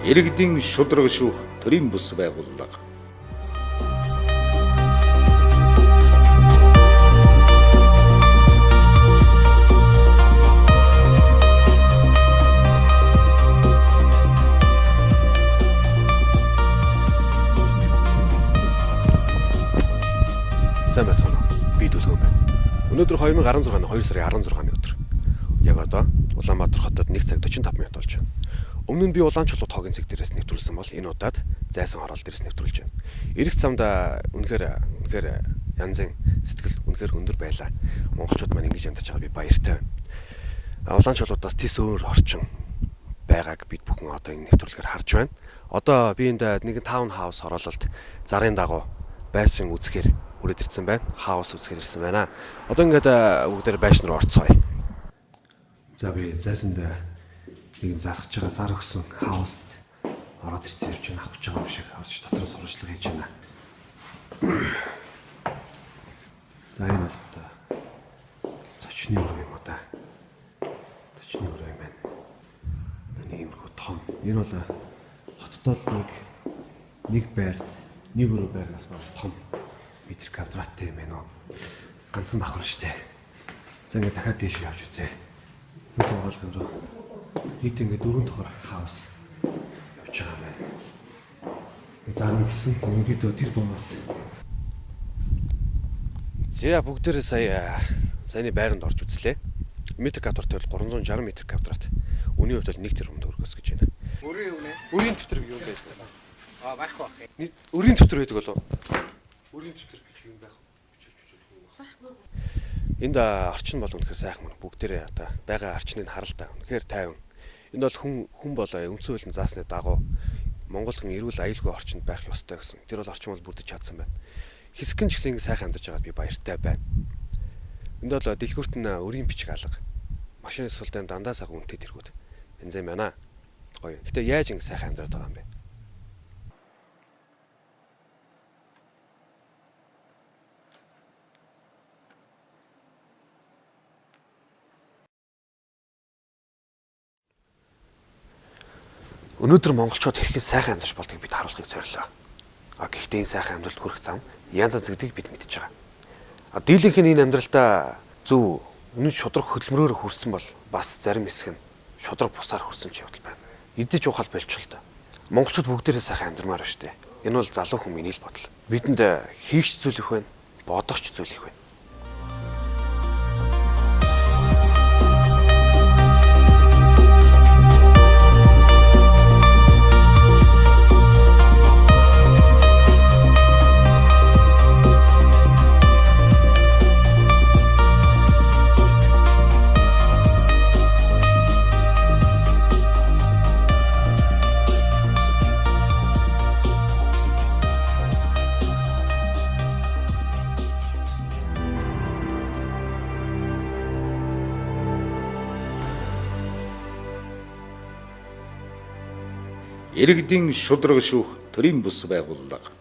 Иргэдийн шударга шүүх төрийн бүс байгууллага. Сайн байцгаана уу? Би Дүлгэн байна. Өнөөдөр 2016 оны 2 сарын 16-ны өдөр. Яг одоо Улаанбаатар хотод 1 цаг 45 минут болж байна. Өмнө нь би Улаанчулуу тоогийн цэг дээрээс нэвтрүүлсэн бол энэ удаад Зайсан орол дээрээс нэвтрүүлж байна. Ирэх замда үнэхээр янзын сэтгэл үнэхээр өндөр байлаа. Монголчууд маань ингэж амьдарч байгаа би баяртай байна. Улаанчулуудаас тис өөр орчин байгааг бид бүхэн одоо энэ нэвтрүүлгээр харж байна. Одоо би энд нэгэн таун хаус хороололт зарын дагуу байшин үзэхээр хүрээд ирсэн байна. Хаус үзэхээр ирсэн байна. Одоо ингээд бүгдээр байшин руу орцгоё. За би зайсанд нэгэн зархаж байгаа зар өгсөн хауст ороод ирсэн юм чинь авч байгаа юм шиг орж дотор сурвалжлага хийж байна. За энэ бол одоо зочны өрөө юм да. Зочны өрөө юм байна. Нэг юм том. Энэ бол хотдол нэг байр, нэг өрөө байрнаас баг том метр квадраттай юм байна уу? Ганцхан давхар штэ. За ингээд дахиад дээш явж үзье. Нэг сургуулийн руу нийт ингээд 4 давхар хаус явж байгаа юм байна. Зарим гисэн өнөөдөр тэр дуунаас. За бүгдээрээ саяны байранд орж үзлээ. Метр квадраттай бол 360 метр квадрат. Үүний хувьд бол 1 тэрбум төгрөгөөс гэж байна. Өрийн өвнө. Өрийн дэвтэр юу байдаг? Байхгүй бах. Өрийн дэвтэр байдаг болов уу? Өрийн дэвтэр гэж юм байх. Байхгүй. Энд орчин бол үнэхээр сайхан мөн. Бүгдээрээ одоо байгаа орчныг харал та. Үнэхээр тайван. Энд бол хүн болоо үндсэн хуулийн заасны дагуу Монголын эрүүл аюулгүй орчинд байх ёстой гэсэн. Тэр бол орчин бол бүрдэж чадсан байна. Хэсгэн ч гэсэн ингэ сайхан амьдарч байгаад би баяртай байна. Энд бол дэлгүүрт нь өрийн бичиг алга. Машины сулдан дандаа саг үнэтэй тэргүүд. Бензин байна. Гоё. Гэтэ яаж ингэ сайхан амьдраад байгаа юм бэ? Өнөөдөр монголчууд хэрхэн сайхан амьдарч болдгийг бид харуулахыг зорилоо. Гэхдээ энэ сайхан амьдралд хүрэх зам янз янз гэдгийг бид мэдж байгаа. Дийлэнх нь энэ амьдралдаа зөв үнэн шудраг хөдөлмөрөөр хүрсэн бол бас зарим хэсэг нь шудраг бусаар хүрсэн ч явдал байна. Идэж ухаал болчихвол та. Монголчууд бүгдээрээ сайхан амьдармаар байна шүү дээ. Энэ бол залуу хүн миний л бодол. Бидэнд хийх зүйл их байна, бодох ч зүйл их байна. Иргэдийн шударга шүүх төрийн бүс байгууллага.